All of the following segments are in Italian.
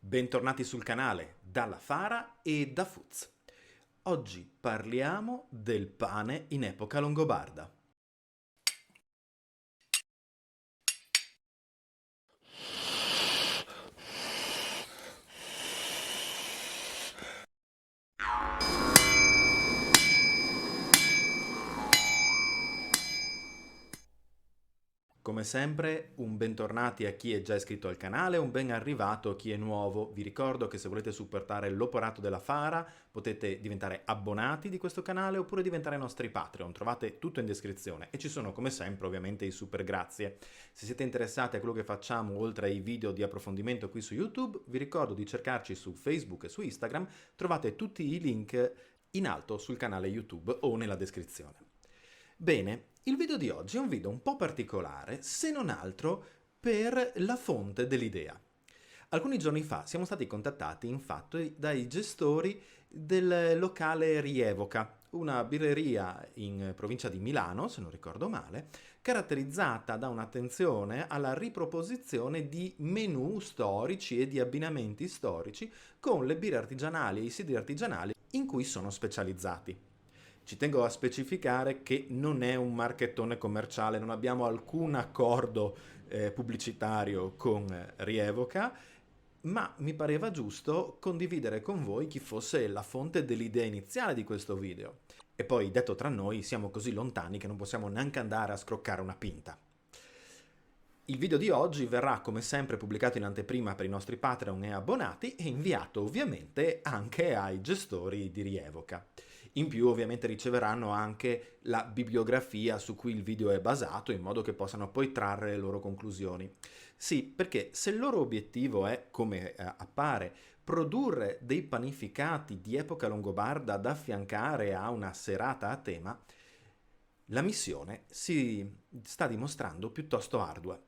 Bentornati sul canale dalla Fara e da Fuz. Oggi parliamo del pane in epoca longobarda. Come sempre, un bentornati a chi è già iscritto al canale, un ben arrivato a chi è nuovo. Vi ricordo che se volete supportare l'operato della Fara potete diventare abbonati di questo canale oppure diventare nostri Patreon. Trovate tutto in descrizione e ci sono come sempre ovviamente i super grazie. Se siete interessati a quello che facciamo oltre ai video di approfondimento qui su YouTube, vi ricordo di cercarci su Facebook e su Instagram. Trovate tutti i link in alto sul canale YouTube o nella descrizione. Bene, il video di oggi è un video un po' particolare, se non altro per la fonte dell'idea. Alcuni giorni fa siamo stati contattati infatti dai gestori del locale Rievoca, una birreria in provincia di Milano, se non ricordo male, caratterizzata da un'attenzione alla riproposizione di menù storici e di abbinamenti storici con le birre artigianali e i sidri artigianali in cui sono specializzati. Ci tengo a specificare che non è un marchettone commerciale, non abbiamo alcun accordo pubblicitario con Rievoca, ma mi pareva giusto condividere con voi chi fosse la fonte dell'idea iniziale di questo video. E poi, detto tra noi, siamo così lontani che non possiamo neanche andare a scroccare una pinta. Il video di oggi verrà come sempre pubblicato in anteprima per i nostri Patreon e abbonati e inviato ovviamente anche ai gestori di Rievoca. In più ovviamente riceveranno anche la bibliografia su cui il video è basato in modo che possano poi trarre le loro conclusioni. Sì, perché se il loro obiettivo è, come appare, produrre dei panificati di epoca longobarda da affiancare a una serata a tema, la missione si sta dimostrando piuttosto ardua.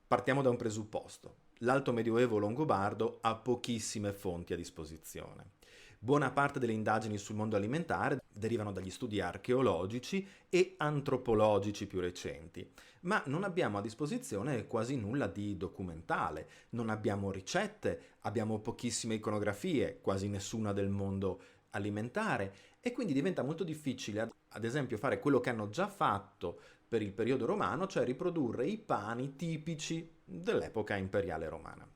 Partiamo da un presupposto. L'Alto Medioevo longobardo ha pochissime fonti a disposizione. Buona parte delle indagini sul mondo alimentare derivano dagli studi archeologici e antropologici più recenti, ma non abbiamo a disposizione quasi nulla di documentale, non abbiamo ricette, abbiamo pochissime iconografie, quasi nessuna del mondo alimentare, e quindi diventa molto difficile, ad esempio, fare quello che hanno già fatto per il periodo romano, cioè riprodurre i pani tipici dell'epoca imperiale romana.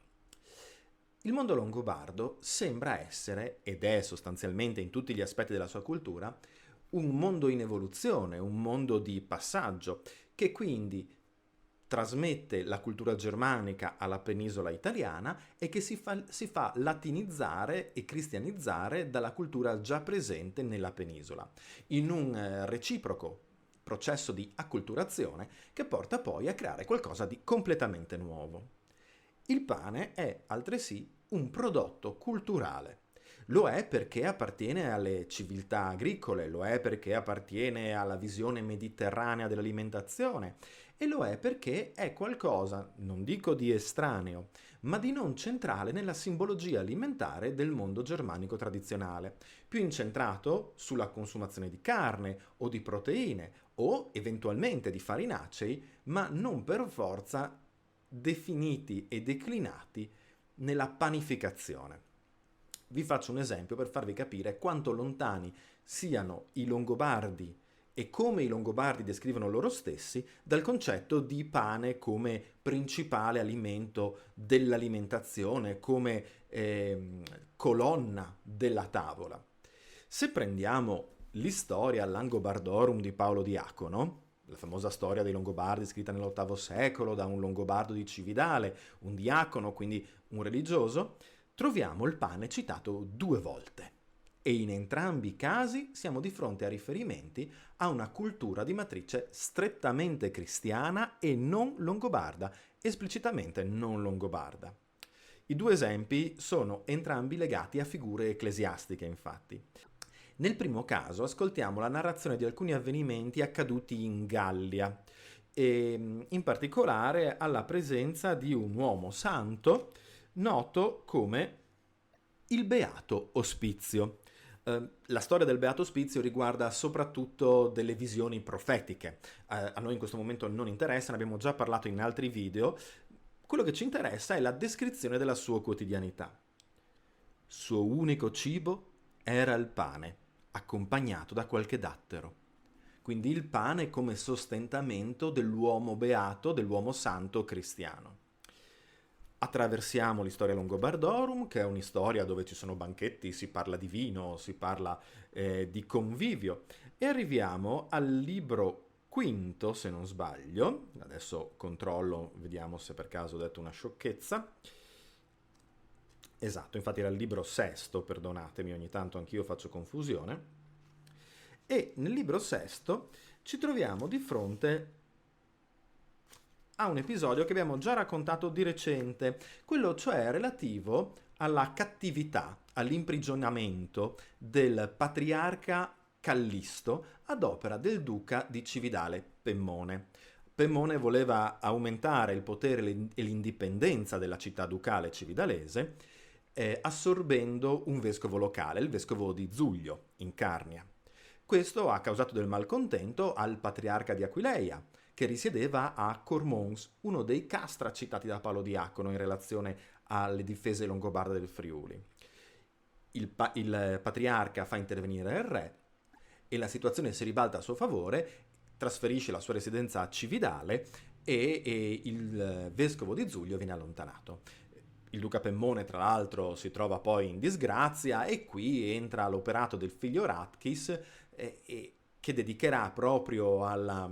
Il mondo longobardo sembra essere, ed è sostanzialmente in tutti gli aspetti della sua cultura, un mondo in evoluzione, un mondo di passaggio, che quindi trasmette la cultura germanica alla penisola italiana e che si fa latinizzare e cristianizzare dalla cultura già presente nella penisola, in un reciproco processo di acculturazione che porta poi a creare qualcosa di completamente nuovo. Il pane è altresì un prodotto culturale. Lo è perché appartiene alle civiltà agricole, lo è perché appartiene alla visione mediterranea dell'alimentazione e lo è perché è qualcosa, non dico di estraneo, ma di non centrale nella simbologia alimentare del mondo germanico tradizionale, più incentrato sulla consumazione di carne o di proteine o eventualmente di farinacei, ma non per forza definiti e declinati nella panificazione. Vi faccio un esempio per farvi capire quanto lontani siano i Longobardi e come i Longobardi descrivono loro stessi dal concetto di pane come principale alimento dell'alimentazione, come colonna della tavola. Se prendiamo l'Historia Langobardorum di Paolo Diacono, la famosa storia dei Longobardi scritta nell'VIII secolo da un Longobardo di Cividale, un diacono, quindi un religioso, troviamo il pane citato 2 volte. E in entrambi i casi siamo di fronte a riferimenti a una cultura di matrice strettamente cristiana e non longobarda, esplicitamente non longobarda. I 2 esempi sono entrambi legati a figure ecclesiastiche, infatti. Nel primo caso ascoltiamo la narrazione di alcuni avvenimenti accaduti in Gallia, e in particolare alla presenza di un uomo santo noto come il Beato Ospizio. La storia del Beato Ospizio riguarda soprattutto delle visioni profetiche. A noi in questo momento non interessano, abbiamo già parlato in altri video. Quello che ci interessa è la descrizione della sua quotidianità. Suo unico cibo era il pane, accompagnato da qualche dattero. Quindi il pane come sostentamento dell'uomo beato, dell'uomo santo cristiano. Attraversiamo l'Historia Longobardorum, che è un'istoria dove ci sono banchetti, si parla di vino, si parla di convivio, e arriviamo al libro quinto, se non sbaglio. Adesso controllo, vediamo se per caso ho detto una sciocchezza. Esatto, infatti era il libro sesto, perdonatemi, ogni tanto anch'io faccio confusione. E nel libro sesto ci troviamo di fronte a un episodio che abbiamo già raccontato di recente, quello cioè relativo alla cattività, all'imprigionamento del patriarca Callisto ad opera del duca di Cividale Pemmone. Pemmone voleva aumentare il potere e l'indipendenza della città ducale cividalese, assorbendo un vescovo locale, il vescovo di Zuglio, in Carnia. Questo ha causato del malcontento al patriarca di Aquileia, che risiedeva a Cormons, uno dei castra citati da Paolo Diacono in relazione alle difese longobarde del Friuli. Il patriarca fa intervenire il re e la situazione si ribalta a suo favore, trasferisce la sua residenza a Cividale e il vescovo di Zuglio viene allontanato. Il duca Pemmone, tra l'altro, si trova poi in disgrazia e qui entra l'operato del figlio Ratchis, che dedicherà proprio alla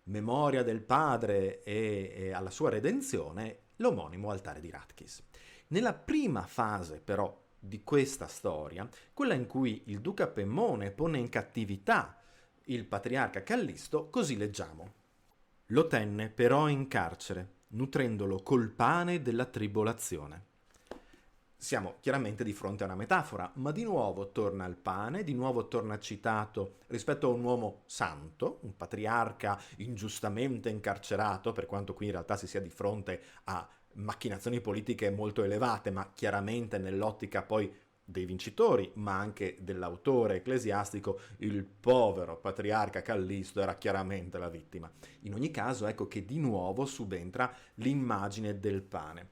memoria del padre e alla sua redenzione l'omonimo altare di Ratchis. Nella prima fase, però, di questa storia, quella in cui il duca Pemmone pone in cattività il patriarca Callisto, così leggiamo. Lo tenne però in carcere, nutrendolo col pane della tribolazione. Siamo chiaramente di fronte a una metafora, ma di nuovo torna il pane, di nuovo torna citato rispetto a un uomo santo, un patriarca ingiustamente incarcerato, per quanto qui in realtà si sia di fronte a macchinazioni politiche molto elevate, ma chiaramente nell'ottica poi dei vincitori, ma anche dell'autore ecclesiastico, il povero patriarca Callisto era chiaramente la vittima. In ogni caso, ecco che di nuovo subentra l'immagine del pane.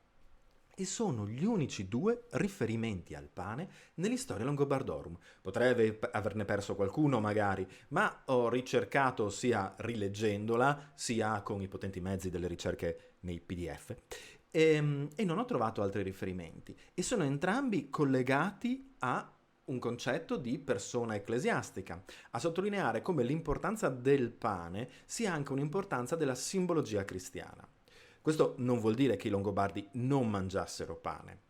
E sono gli unici due riferimenti al pane nell'Historia Longobardorum. Potrei averne perso qualcuno magari, ma ho ricercato sia rileggendola, sia con i potenti mezzi delle ricerche nei PDF, e non ho trovato altri riferimenti. E sono entrambi collegati a un concetto di persona ecclesiastica, a sottolineare come l'importanza del pane sia anche un'importanza della simbologia cristiana. Questo non vuol dire che i Longobardi non mangiassero pane,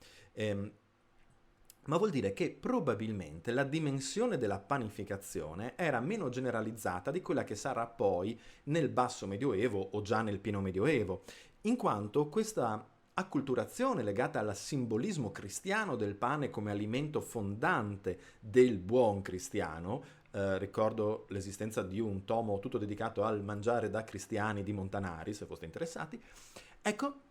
ma vuol dire che probabilmente la dimensione della panificazione era meno generalizzata di quella che sarà poi nel basso medioevo o già nel pieno medioevo, in quanto questa acculturazione legata al simbolismo cristiano del pane come alimento fondante del buon cristiano. Ricordo l'esistenza di un tomo tutto dedicato al mangiare da cristiani di Montanari, se foste interessati. Ecco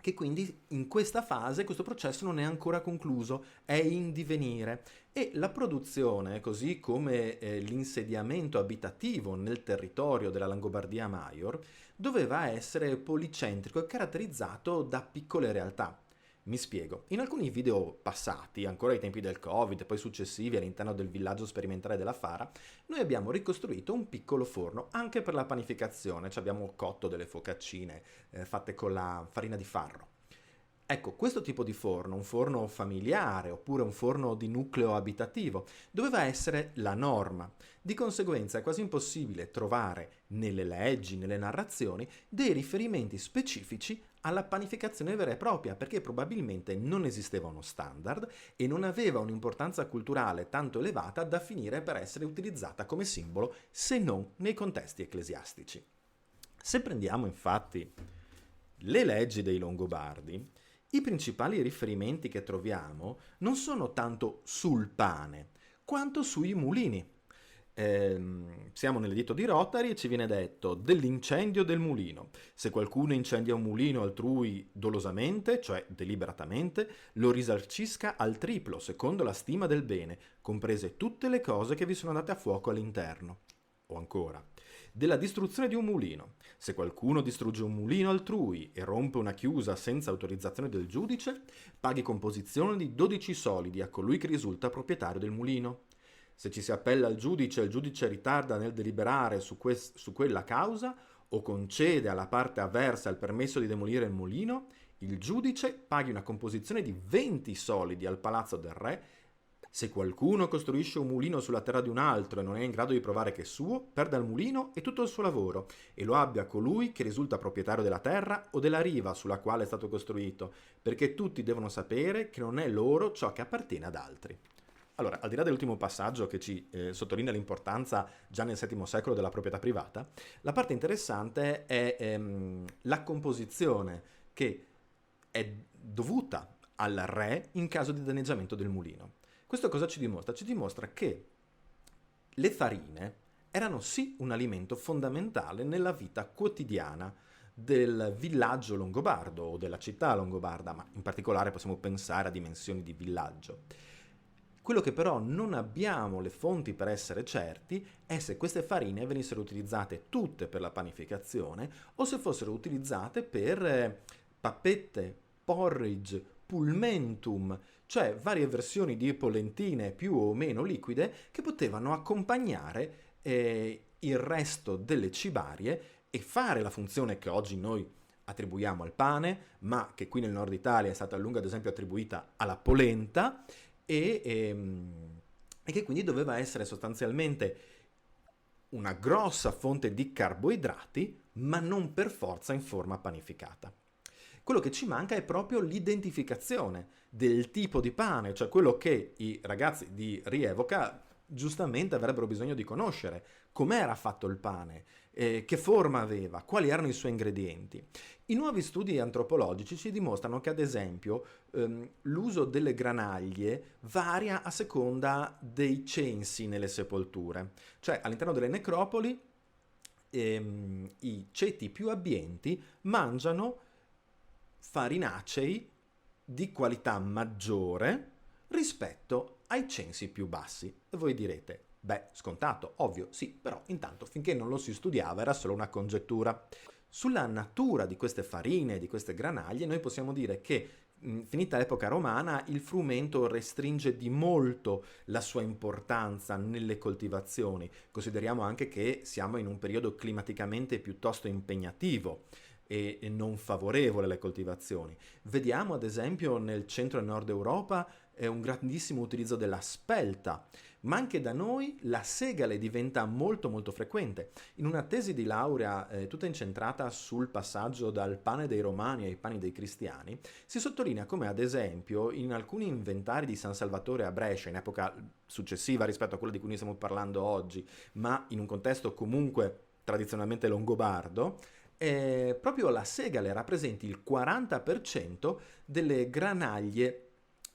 che quindi in questa fase questo processo non è ancora concluso, è in divenire e la produzione, così come l'insediamento abitativo nel territorio della Langobardia Maior, doveva essere policentrico e caratterizzato da piccole realtà. Mi spiego. In alcuni video passati, ancora ai tempi del Covid e poi successivi all'interno del villaggio sperimentale della Fara, noi abbiamo ricostruito un piccolo forno anche per la panificazione. Ci abbiamo cotto delle focaccine fatte con la farina di farro. Ecco, questo tipo di forno, un forno familiare oppure un forno di nucleo abitativo, doveva essere la norma. Di conseguenza è quasi impossibile trovare nelle leggi, nelle narrazioni, dei riferimenti specifici alla panificazione vera e propria, perché probabilmente non esisteva uno standard e non aveva un'importanza culturale tanto elevata da finire per essere utilizzata come simbolo, se non nei contesti ecclesiastici. Se prendiamo infatti le leggi dei Longobardi, i principali riferimenti che troviamo non sono tanto sul pane, quanto sui mulini. Siamo nell'editto di Rotary e ci viene detto dell'incendio del mulino. Se qualcuno incendia un mulino altrui dolosamente, cioè deliberatamente, lo risarcisca al triplo, secondo la stima del bene, comprese tutte le cose che vi sono andate a fuoco all'interno. O ancora, della distruzione di un mulino. Se qualcuno distrugge un mulino altrui e rompe una chiusa senza autorizzazione del giudice, paghi composizione di 12 solidi a colui che risulta proprietario del mulino. Se ci si appella al giudice e il giudice ritarda nel deliberare su quella causa o concede alla parte avversa il permesso di demolire il mulino, il giudice paghi una composizione di 20 solidi al palazzo del re. Se qualcuno costruisce un mulino sulla terra di un altro e non è in grado di provare che è suo, perda il mulino e tutto il suo lavoro, e lo abbia colui che risulta proprietario della terra o della riva sulla quale è stato costruito, perché tutti devono sapere che non è loro ciò che appartiene ad altri. Allora, al di là dell'ultimo passaggio che ci sottolinea l'importanza già nel VII secolo della proprietà privata, la parte interessante è la composizione che è dovuta al re in caso di danneggiamento del mulino. Questo cosa ci dimostra? Ci dimostra che le farine erano sì un alimento fondamentale nella vita quotidiana del villaggio longobardo o della città longobarda, ma in particolare possiamo pensare a dimensioni di villaggio. Quello che però non abbiamo le fonti per essere certi è se queste farine venissero utilizzate tutte per la panificazione o se fossero utilizzate per pappette, porridge, pulmentum, cioè varie versioni di polentine più o meno liquide che potevano accompagnare il resto delle cibarie e fare la funzione che oggi noi attribuiamo al pane, ma che qui nel nord Italia è stata a lungo ad esempio attribuita alla polenta e che quindi doveva essere sostanzialmente una grossa fonte di carboidrati, ma non per forza in forma panificata. Quello che ci manca è proprio l'identificazione del tipo di pane, cioè quello che i ragazzi di Rievoca giustamente avrebbero bisogno di conoscere. Com'era fatto il pane? Che forma aveva? Quali erano i suoi ingredienti? I nuovi studi antropologici ci dimostrano che, ad esempio, l'uso delle granaglie varia a seconda dei censi nelle sepolture. Cioè, all'interno delle necropoli, i ceti più abbienti mangiano farinacei di qualità maggiore rispetto ai censi più bassi. E voi direte, beh, scontato, ovvio, sì, però intanto finché non lo si studiava era solo una congettura. Sulla natura di queste farine, di queste granaglie, noi possiamo dire che finita l'epoca romana, il frumento restringe di molto la sua importanza nelle coltivazioni. Consideriamo anche che siamo in un periodo climaticamente piuttosto impegnativo e non favorevole alle coltivazioni. Vediamo ad esempio nel centro e nord Europa un grandissimo utilizzo della spelta, ma anche da noi la segale diventa molto molto frequente. In una tesi di laurea tutta incentrata sul passaggio dal pane dei romani ai pani dei cristiani, si sottolinea come ad esempio in alcuni inventari di San Salvatore a Brescia, in epoca successiva rispetto a quella di cui noi stiamo parlando oggi, ma in un contesto comunque tradizionalmente longobardo, proprio la segale rappresenti il 40% delle granaglie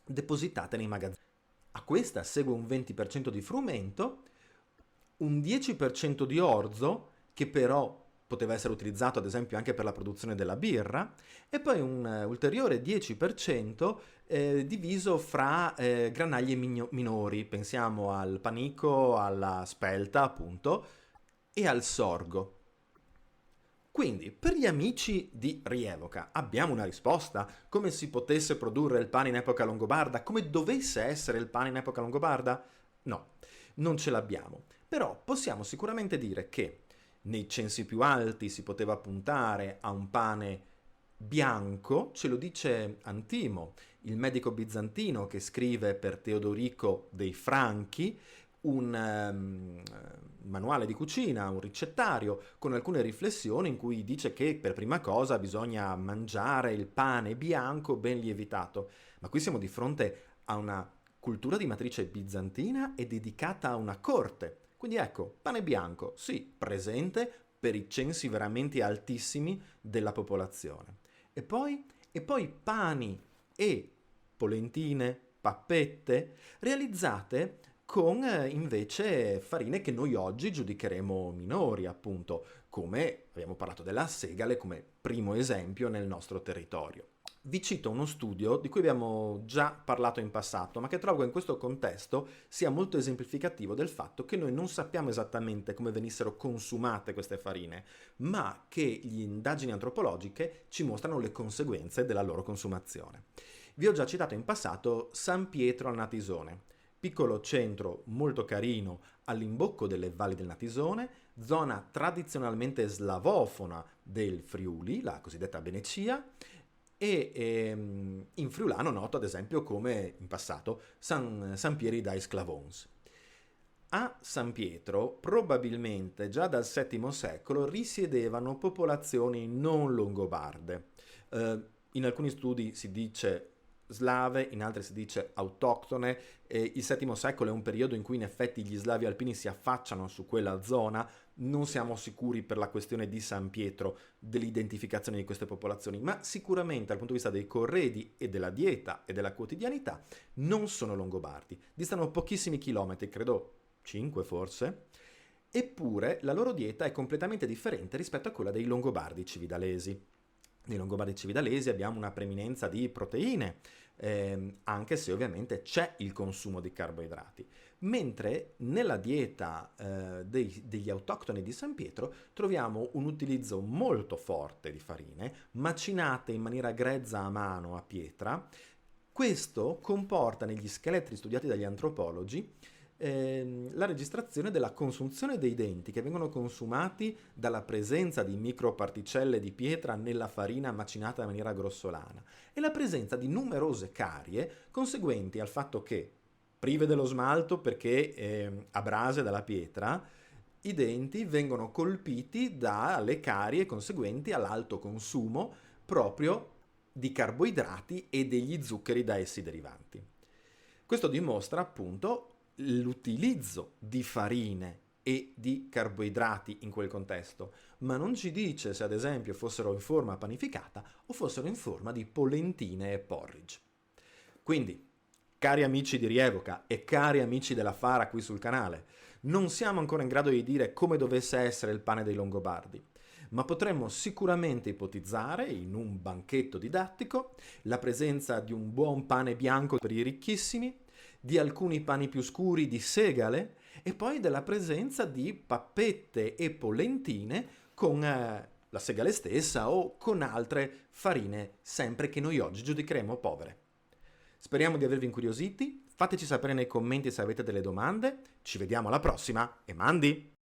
depositate nei magazzini. A questa segue un 20% di frumento, un 10% di orzo, che però poteva essere utilizzato ad esempio anche per la produzione della birra, e poi un ulteriore 10% diviso fra granaglie minori, pensiamo al panico, alla spelta appunto, e al sorgo. Quindi, per gli amici di Rievoca, abbiamo una risposta? Come si potesse produrre il pane in epoca longobarda? Come dovesse essere il pane in epoca longobarda? No, non ce l'abbiamo. Però possiamo sicuramente dire che nei censi più alti si poteva puntare a un pane bianco, ce lo dice Antimo, il medico bizantino che scrive per Teodorico dei Franchi, un manuale di cucina, un ricettario con alcune riflessioni in cui dice che per prima cosa bisogna mangiare il pane bianco ben lievitato. Ma qui siamo di fronte a una cultura di matrice bizantina e dedicata a una corte. Quindi ecco, pane bianco, sì, presente per i censi veramente altissimi della popolazione. E poi pani e polentine, pappette, realizzate con invece farine che noi oggi giudicheremo minori, appunto, come abbiamo parlato della segale come primo esempio nel nostro territorio. vi cito uno studio di cui abbiamo già parlato in passato, ma che trovo che in questo contesto sia molto esemplificativo del fatto che noi non sappiamo esattamente come venissero consumate queste farine, ma che le indagini antropologiche ci mostrano le conseguenze della loro consumazione. Vi ho già citato in passato San Pietro al Natisone, piccolo centro molto carino all'imbocco delle valli del Natisone, zona tradizionalmente slavofona del Friuli, la cosiddetta Venecia, e in friulano noto ad esempio come in passato San Pieri dai Sclavons. A San Pietro probabilmente già dal VII secolo risiedevano popolazioni non longobarde. In alcuni studi si dice slave, in altri si dice autoctone. Il VII secolo è un periodo in cui in effetti gli slavi alpini si affacciano su quella zona. Non siamo sicuri per la questione di San Pietro dell'identificazione di queste popolazioni, ma sicuramente dal punto di vista dei corredi e della dieta e della quotidianità non sono longobardi. Distano pochissimi chilometri, credo 5 forse, eppure la loro dieta è completamente differente rispetto a quella dei longobardi cividalesi. Nei longobardi cividalesi abbiamo una preminenza di proteine, anche se ovviamente c'è il consumo di carboidrati, mentre nella dieta degli autoctoni di San Pietro troviamo un utilizzo molto forte di farine, macinate in maniera grezza a mano a pietra. Questo comporta negli scheletri studiati dagli antropologi la registrazione della consunzione dei denti che vengono consumati dalla presenza di microparticelle di pietra nella farina macinata in maniera grossolana e la presenza di numerose carie conseguenti al fatto che, prive dello smalto perché abrase dalla pietra, i denti vengono colpiti dalle carie conseguenti all'alto consumo proprio di carboidrati e degli zuccheri da essi derivanti. Questo dimostra appunto l'utilizzo di farine e di carboidrati in quel contesto, ma non ci dice se ad esempio fossero in forma panificata o fossero in forma di polentine e porridge. Quindi, cari amici di Rievoca e cari amici della Fara qui sul canale, non siamo ancora in grado di dire come dovesse essere il pane dei Longobardi, ma potremmo sicuramente ipotizzare, in un banchetto didattico, la presenza di un buon pane bianco per i ricchissimi, di alcuni pani più scuri di segale e poi della presenza di pappette e polentine con la segale stessa o con altre farine, sempre che noi oggi giudicheremo povere. Speriamo di avervi incuriositi, fateci sapere nei commenti se avete delle domande, ci vediamo alla prossima e mandi!